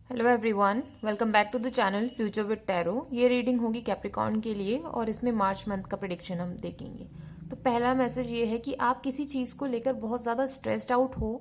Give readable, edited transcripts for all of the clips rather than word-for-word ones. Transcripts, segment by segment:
Hello everyone, welcome back to the channel future with tarot. ये reading होगी Capricorn के लिए और इसमें मार्च मंथ का प्रेडिक्शन हम देखेंगे। तो पहला मैसेज ये है कि आप किसी चीज को लेकर बहुत ज्यादा स्ट्रेस्ड आउट हो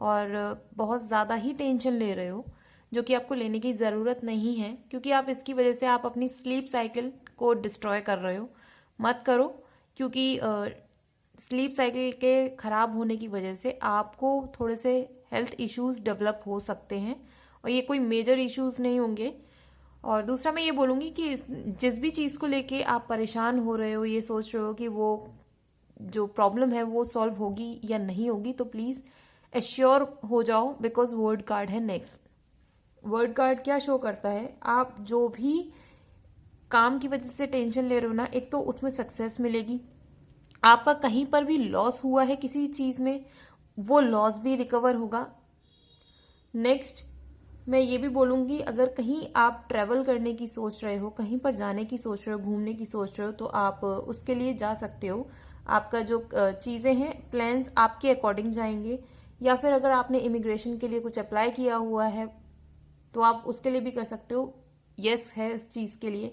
और बहुत ज्यादा ही टेंशन ले रहे हो, जो कि आपको लेने की जरूरत नहीं है, क्योंकि आप इसकी वजह से आप अपनी स्लीप साइकिल को डिस्ट्रॉय कर रहे हो। मत करो, क्योंकि स्लीप साइकिल के खराब होने की वजह से आपको थोड़े से हेल्थ इश्यूज डेवलप हो सकते हैं और ये कोई मेजर इश्यूज नहीं होंगे। और दूसरा मैं ये बोलूंगी कि जिस भी चीज को लेके आप परेशान हो रहे हो, ये सोच रहे हो कि वो जो प्रॉब्लम है वो सॉल्व होगी या नहीं होगी, तो प्लीज एश्योर हो जाओ, बिकॉज वर्ड कार्ड है नेक्स्ट। वर्ड कार्ड क्या शो करता है? आप जो भी काम की वजह से टेंशन ले रहे हो ना, एक तो उसमें सक्सेस मिलेगी। आपका कहीं पर भी लॉस हुआ है किसी चीज में, वो लॉस भी रिकवर होगा। नेक्स्ट मैं ये भी बोलूंगी, अगर कहीं आप ट्रेवल करने की सोच रहे हो, कहीं पर जाने की सोच रहे हो, घूमने की सोच रहे हो, तो आप उसके लिए जा सकते हो। आपका जो चीजें हैं, प्लान्स आपके अकॉर्डिंग जाएंगे। या फिर अगर आपने इमिग्रेशन के लिए कुछ अप्लाई किया हुआ है तो आप उसके लिए भी कर सकते हो। यस है इस चीज के लिए।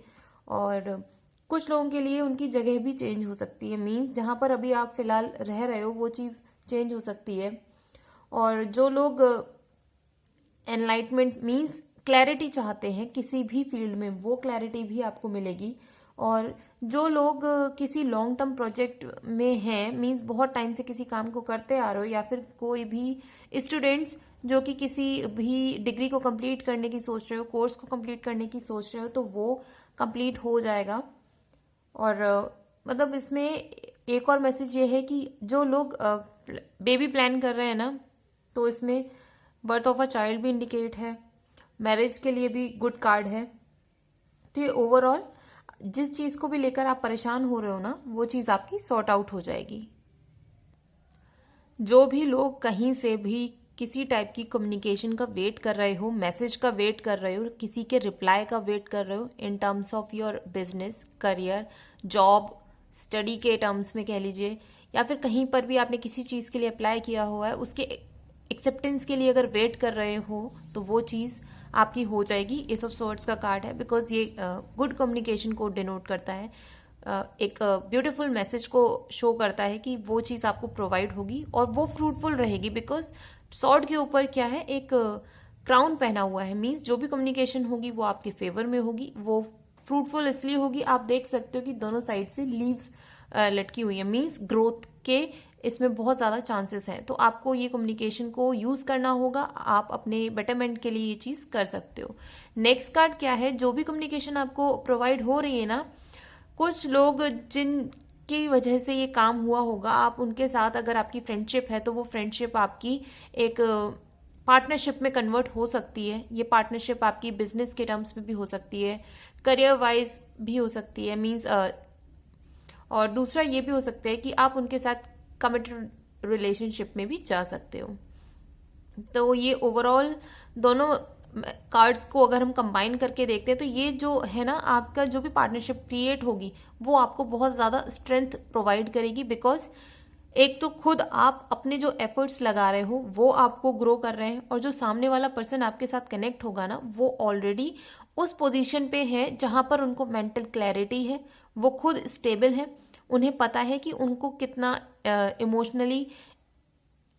और कुछ लोगों के लिए उनकी जगह भी चेंज हो सकती है, मीन्स जहां पर अभी आप फिलहाल रह रहे हो वो चीज चेंज हो सकती है। और जो लोग एनलाइटमेंट मीन्स क्लैरिटी चाहते हैं किसी भी फील्ड में, वो क्लैरिटी भी आपको मिलेगी। और जो लोग किसी लॉन्ग टर्म प्रोजेक्ट में हैं, मीन्स बहुत टाइम से किसी काम को करते आ रहे हो, या फिर कोई भी स्टूडेंट्स जो कि किसी भी डिग्री को कंप्लीट करने की सोच रहे हो, कोर्स को कंप्लीट करने की सोच रहे हो, तो वो कंप्लीट हो जाएगा। और मतलब इसमें एक और मैसेज ये है कि जो लोग बेबी प्लान कर रहे हैं ना, तो इसमें बर्थ ऑफ अ चाइल्ड भी इंडिकेट है, मैरिज के लिए भी गुड कार्ड है। तो ये ओवरऑल जिस चीज को भी लेकर आप परेशान हो रहे हो ना, वो चीज आपकी सॉर्ट आउट हो जाएगी। जो भी लोग कहीं से भी किसी टाइप की कम्युनिकेशन का वेट कर रहे हो, मैसेज का वेट कर रहे हो, किसी के रिप्लाई का वेट कर रहे हो in terms of your business, career, job, study के टर्म्स में कह लीजिए, या फिर कहीं पर भी आपने किसी चीज के लिए अप्लाई किया हुआ है, उसके एक्सेप्टेंस के लिए अगर वेट कर रहे हो, तो वो चीज आपकी हो जाएगी। एस ऑफ स्वॉर्ड्स का कार्ड है, बिकॉज ये गुड कम्युनिकेशन को डिनोट करता है, एक ब्यूटीफुल मैसेज को शो करता है कि वो चीज आपको प्रोवाइड होगी और वो फ्रूटफुल रहेगी। बिकॉज स्वॉर्ड के ऊपर क्या है, एक क्राउन पहना हुआ है, मीन्स जो भी कम्युनिकेशन होगी वो आपके फेवर में होगी, वो फ्रूटफुल इसलिए होगी। आप देख सकते हो कि दोनों साइड से लीव्स लटकी हुई है, मीन्स ग्रोथ के इसमें बहुत ज्यादा चांसेस हैं। तो आपको ये कम्युनिकेशन को यूज करना होगा, आप अपने बेटरमेंट के लिए ये चीज कर सकते हो। नेक्स्ट कार्ड क्या है? जो भी कम्युनिकेशन आपको प्रोवाइड हो रही है ना, कुछ लोग जिनकी वजह से ये काम हुआ होगा, आप उनके साथ अगर आपकी फ्रेंडशिप है, तो वो फ्रेंडशिप आपकी एक पार्टनरशिप में कन्वर्ट हो सकती है। ये पार्टनरशिप आपकी बिजनेस के टर्म्स में भी हो सकती है, करियर वाइज भी हो सकती है, मीन्स और दूसरा ये भी हो सकता है कि आप उनके साथ कमिटेड रिलेशनशिप में भी जा सकते हो। तो ये ओवरऑल दोनों कार्ड्स को अगर हम कंबाइन करके देखते हैं, तो ये जो है ना, आपका जो भी पार्टनरशिप क्रिएट होगी वो आपको बहुत ज्यादा स्ट्रेंथ प्रोवाइड करेगी। बिकॉज एक तो खुद आप अपने जो एफर्ट्स लगा रहे हो वो आपको ग्रो कर रहे हैं, और जो सामने वाला पर्सन आपके साथ कनेक्ट होगा ना, वो ऑलरेडी उस पोजीशन पे है जहां पर उनको मेंटल क्लैरिटी है, वो खुद स्टेबल है, उन्हें पता है कि उनको कितना इमोशनली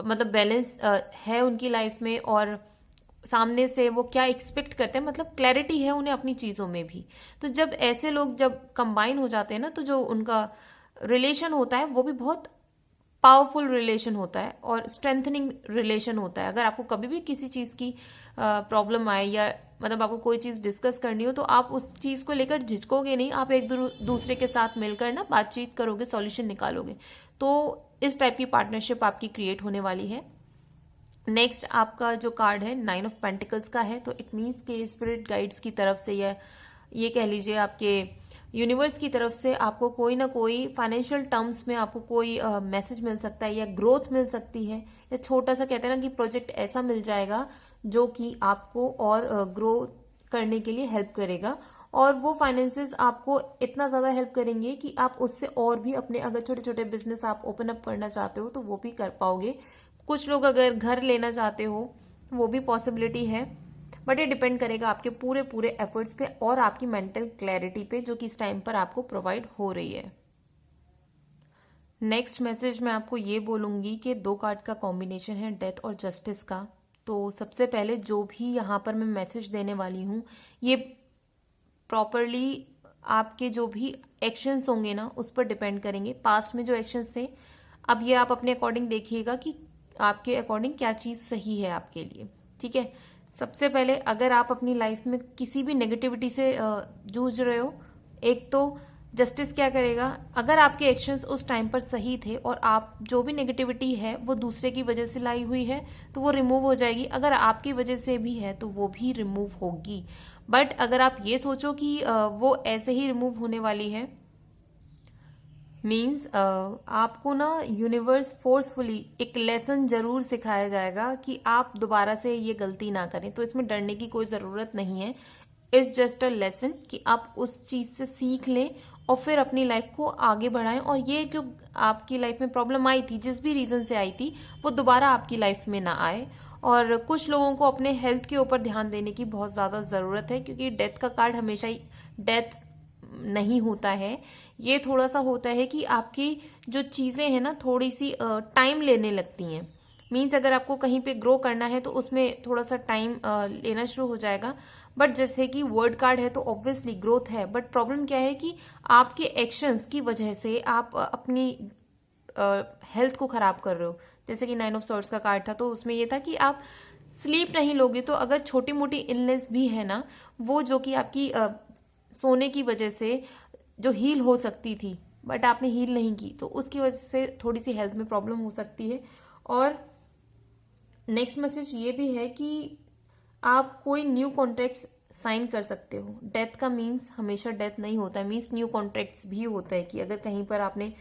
मतलब बैलेंस है उनकी लाइफ में, और सामने से वो क्या एक्सपेक्ट करते हैं, मतलब क्लैरिटी है उन्हें अपनी चीजों में भी। तो जब ऐसे लोग जब कंबाइन हो जाते हैं ना, तो जो उनका रिलेशन होता है वो भी बहुत पावरफुल रिलेशन होता है और स्ट्रेंथनिंग रिलेशन होता है। अगर आपको कभी भी किसी चीज की प्रॉब्लम आए, या मतलब आपको कोई चीज डिस्कस करनी हो, तो आप उस चीज को लेकर झिझकोगे नहीं, आप एक दूसरे के साथ मिलकर ना बातचीत करोगे, सॉल्यूशन निकालोगे। तो इस टाइप की पार्टनरशिप आपकी क्रिएट होने वाली है। नेक्स्ट आपका जो कार्ड है 9 ऑफ पेंटिकल्स का है, तो इट मीन्स के स्पिरिट गाइड्स की तरफ से, या ये कह लीजिए आपके यूनिवर्स की तरफ से आपको कोई ना कोई फाइनेंशियल टर्म्स में आपको कोई मैसेज मिल सकता है, या ग्रोथ मिल सकती है, या छोटा सा कहते हैं ना कि प्रोजेक्ट ऐसा मिल जाएगा जो कि आपको और ग्रो करने के लिए हेल्प करेगा। और वो फाइनेंसेस आपको इतना ज्यादा हेल्प करेंगे कि आप उससे और भी अपने, अगर छोटे छोटे बिजनेस आप ओपन अप करना चाहते हो तो वो भी कर पाओगे। कुछ लोग अगर घर लेना चाहते हो, वो भी पॉसिबिलिटी है। बट ये डिपेंड करेगा आपके पूरे पूरे एफर्ट्स पे और आपकी मेंटल क्लैरिटी पे जो कि इस टाइम पर आपको प्रोवाइड हो रही है। नेक्स्ट मैसेज मैं आपको ये बोलूंगी कि 2 कार्ड का कॉम्बिनेशन है, डेथ और जस्टिस का। तो सबसे पहले जो भी यहाँ पर मैं मैसेज देने वाली हूँ, ये प्रॉपरली आपके जो भी एक्शंस होंगे ना उस पर डिपेंड करेंगे। पास्ट में जो एक्शंस थे, अब ये आप अपने अकॉर्डिंग देखिएगा कि आपके अकॉर्डिंग क्या चीज सही है आपके लिए। ठीक है, सबसे पहले अगर आप अपनी लाइफ में किसी भी नेगेटिविटी से जूझ रहे हो, एक तो जस्टिस क्या करेगा, अगर आपके एक्शंस उस टाइम पर सही थे और आप जो भी नेगेटिविटी है वो दूसरे की वजह से लाई हुई है तो वो रिमूव हो जाएगी। अगर आपकी वजह से भी है तो वो भी रिमूव होगी। बट अगर आप ये सोचो कि वो ऐसे ही रिमूव होने वाली है, मीन्स आपको ना यूनिवर्स फोर्सफुली एक लेसन जरूर सिखाया जाएगा कि आप दोबारा से ये गलती ना करें। तो इसमें डरने की कोई जरूरत नहीं है। इट्स जस्ट अ लेसन कि आप उस चीज से सीख लें और फिर अपनी लाइफ को आगे बढ़ाएं। और ये जो आपकी लाइफ में प्रॉब्लम आई थी, जिस भी रीजन से आई थी, वो दोबारा आपकी लाइफ में ना आए। और कुछ लोगों को अपने हेल्थ के ऊपर ध्यान देने की बहुत ज्यादा जरूरत है, क्योंकि डेथ का कार्ड हमेशा ही डेथ नहीं होता है। ये थोड़ा सा होता है कि आपकी जो चीजें हैं ना थोड़ी सी टाइम लेने लगती हैं। मीन्स अगर आपको कहीं पे ग्रो करना है तो उसमें थोड़ा सा टाइम लेना शुरू हो जाएगा। बट जैसे कि वर्ड कार्ड है तो ऑब्वियसली ग्रोथ है, बट प्रॉब्लम क्या है कि आपके एक्शंस की वजह से आप अपनी हेल्थ को खराब कर रहे हो। जैसे कि 9 ऑफ सॉर्ड्स का कार्ड था तो उसमें ये था कि आप स्लीप नहीं लोगे तो अगर छोटी मोटी इलनेस भी है ना, वो जो कि आपकी सोने की वजह से जो हील हो सकती थी बट आपने हील नहीं की, तो उसकी वजह से थोड़ी सी हेल्थ में प्रॉब्लम हो सकती है। और नेक्स्ट मैसेज ये भी है कि आप कोई न्यू कॉन्ट्रैक्ट्स साइन कर सकते हो। डेथ का मीन्स हमेशा डेथ नहीं होता है, मीन्स न्यू कॉन्ट्रैक्ट्स भी होता है कि अगर कहीं पर आपने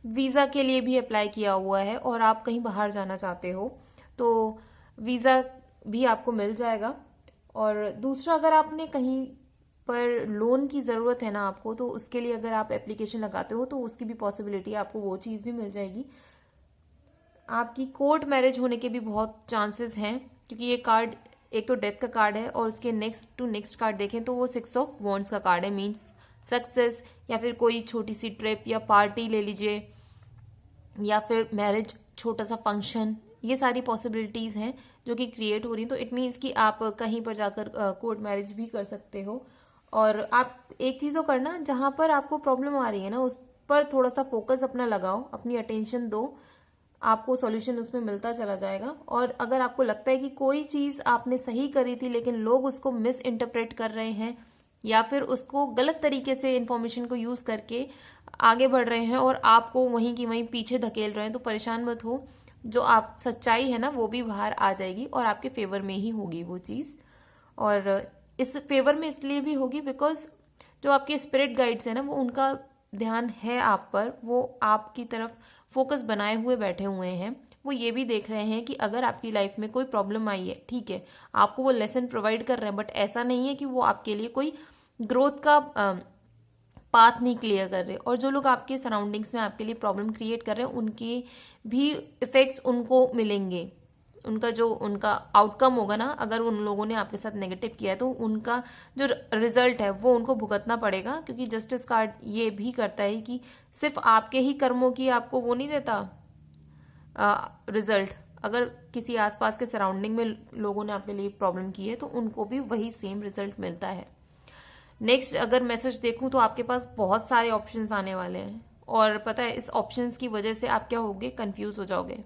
वीजा के लिए भी अप्लाई किया हुआ है और आप कहीं बाहर जाना चाहते हो तो वीजा भी आपको मिल जाएगा। और दूसरा, अगर आपने कहीं पर लोन की जरूरत है ना आपको, तो उसके लिए अगर आप एप्लीकेशन लगाते हो तो उसकी भी पॉसिबिलिटी है, आपको वो चीज भी मिल जाएगी। आपकी कोर्ट मैरिज होने के भी बहुत चांसेस हैं, क्योंकि ये कार्ड एक तो डेथ का कार्ड है और उसके नेक्स्ट टू नेक्स्ट कार्ड देखें तो वो 6 ऑफ वॉन्ड्स का कार्ड है, मीन्स सक्सेस, या फिर कोई छोटी सी ट्रिप या पार्टी ले लीजिए, या फिर मैरिज, छोटा सा फंक्शन। ये सारी पॉसिबिलिटीज हैं जो कि क्रिएट हो रही हैं। तो इट मीन्स कि आप कहीं पर जाकर कोर्ट मैरिज भी कर सकते हो। और आप एक चीज को करना, जहां पर आपको प्रॉब्लम आ रही है ना उस पर थोड़ा सा फोकस अपना लगाओ, अपनी अटेंशन दो, आपको सॉल्यूशन उसमें मिलता चला जाएगा। और अगर आपको लगता है कि कोई चीज आपने सही करी थी लेकिन लोग उसको मिस इंटरप्रेट कर रहे हैं या फिर उसको गलत तरीके से इंफॉर्मेशन को यूज करके आगे बढ़ रहे हैं और आपको वहीं की वहीं पीछे धकेल रहे हैं, तो परेशान मत हो। जो आप सच्चाई है ना वो भी बाहर आ जाएगी और आपके फेवर में ही होगी वो चीज। और इस फेवर में इसलिए भी होगी बिकॉज जो आपके स्पिरिट गाइड्स है ना वो उनका ध्यान है आप पर, वो आपकी तरफ फोकस बनाए हुए बैठे हुए हैं। वो ये भी देख रहे हैं कि अगर आपकी लाइफ में कोई प्रॉब्लम आई है, ठीक है, आपको वो लेसन प्रोवाइड कर रहे हैं, बट ऐसा नहीं है कि वो आपके लिए कोई ग्रोथ का पाथ नहीं क्लियर कर रहे। और जो लोग आपके सराउंडिंग्स में आपके लिए प्रॉब्लम क्रिएट कर रहे हैं उनके भी इफेक्ट्स उनको मिलेंगे। उनका आउटकम होगा ना, अगर उन लोगों ने आपके साथ नेगेटिव किया है तो उनका जो रिजल्ट है वो उनको भुगतना पड़ेगा। क्योंकि जस्टिस कार्ड ये भी करता है कि सिर्फ आपके ही कर्मों की आपको वो नहीं देता रिजल्ट, अगर किसी आसपास के सराउंडिंग में लोगों ने आपके लिए प्रॉब्लम की है तो उनको भी वही सेम रिजल्ट मिलता है। नेक्स्ट अगर मैसेज देखूं तो आपके पास बहुत सारे ऑप्शंस आने वाले हैं और पता है इस ऑप्शंस की वजह से आप क्या होगे, कंफ्यूज हो जाओगे।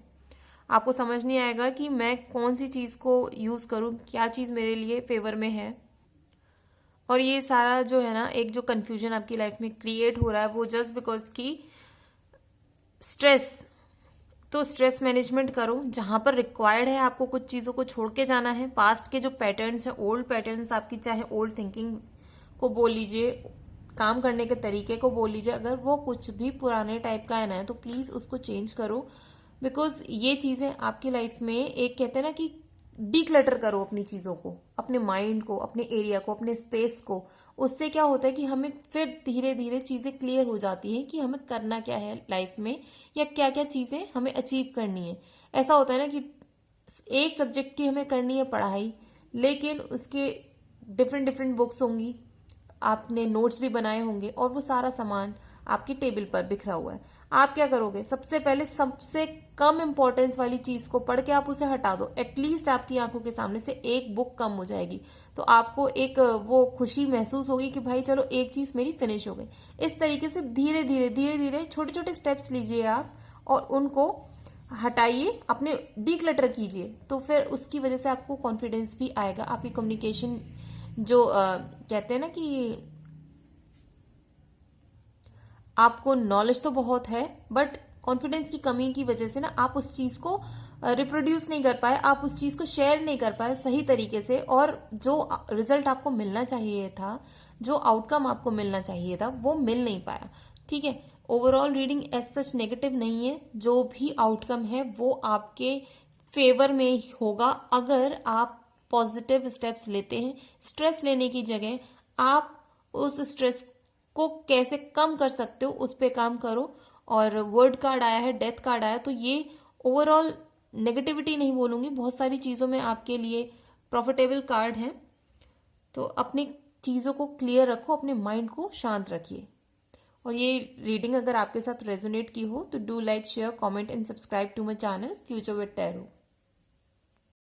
आपको समझ नहीं आएगा कि मैं कौन सी चीज को यूज करूं, क्या चीज मेरे लिए फेवर में है। और ये सारा जो है ना एक जो कंफ्यूजन आपकी लाइफ में क्रिएट हो रहा है वो जस्ट बिकॉज की स्ट्रेस। तो स्ट्रेस मैनेजमेंट करो, जहां पर रिक्वायर्ड है आपको कुछ चीजों को छोड़ के जाना है। पास्ट के जो पैटर्न्स है, ओल्ड पैटर्न्स आपकी, चाहे ओल्ड थिंकिंग को बोल लीजिए, काम करने के तरीके को बोल लीजिए, अगर वो कुछ भी पुराने टाइप का है ना तो प्लीज उसको चेंज करो। बिकॉज ये चीजें आपकी लाइफ में एक कहते हैं ना कि डीक्लटर करो अपनी चीजों को, अपने माइंड को, अपने एरिया को, अपने स्पेस को। उससे क्या होता है कि हमें फिर धीरे धीरे चीजें क्लियर हो जाती हैं कि हमें करना क्या है लाइफ में या क्या क्या चीजें हमें अचीव करनी है। ऐसा होता है ना कि एक सब्जेक्ट की हमें करनी है पढ़ाई, लेकिन उसके डिफरेंट डिफरेंट बुक्स होंगी, आपने नोट्स भी बनाए होंगे और वो सारा सामान आपकी टेबल पर बिखरा हुआ है। आप क्या करोगे? सबसे पहले सबसे कम इंपॉर्टेंस वाली चीज को पढ़ के आप उसे हटा दो। एटलीस्ट आपकी आंखों के सामने से एक बुक कम हो जाएगी, तो आपको एक वो खुशी महसूस होगी कि भाई चलो एक चीज मेरी फिनिश हो गई। इस तरीके से धीरे धीरे छोटे छोटे स्टेप्स लीजिए आप और उनको हटाइए, अपने डीक्लटर कीजिए, तो फिर उसकी वजह से आपको कॉन्फिडेंस भी आएगा। आपकी कम्युनिकेशन जो कहते हैं ना कि आपको नॉलेज तो बहुत है बट कॉन्फिडेंस की कमी की वजह से ना आप उस चीज को रिप्रोड्यूस नहीं कर पाए, आप उस चीज को शेयर नहीं कर पाए सही तरीके से, और जो रिजल्ट आपको मिलना चाहिए था, जो आउटकम आपको मिलना चाहिए था, वो मिल नहीं पाया। ठीक है, overall reading as such negative नहीं है, जो भी आउटकम है वो आपके फेवर में ही होगा अगर आप पॉजिटिव स्टेप्स लेते हैं। स्ट्रेस लेने की जगह आप उस स्ट्रेस को कैसे कम कर सकते हो उस पे काम करो। और वर्ड कार्ड आया है, डेथ कार्ड आया, तो ये ओवरऑल नेगेटिविटी नहीं बोलूंगी, बहुत सारी चीजों में आपके लिए प्रॉफिटेबल कार्ड है। तो अपनी चीजों को क्लियर रखो, अपने माइंड को शांत रखिए। और ये रीडिंग अगर आपके साथ रेजोनेट की हो तो do like, share, comment and subscribe to my channel future with tarot.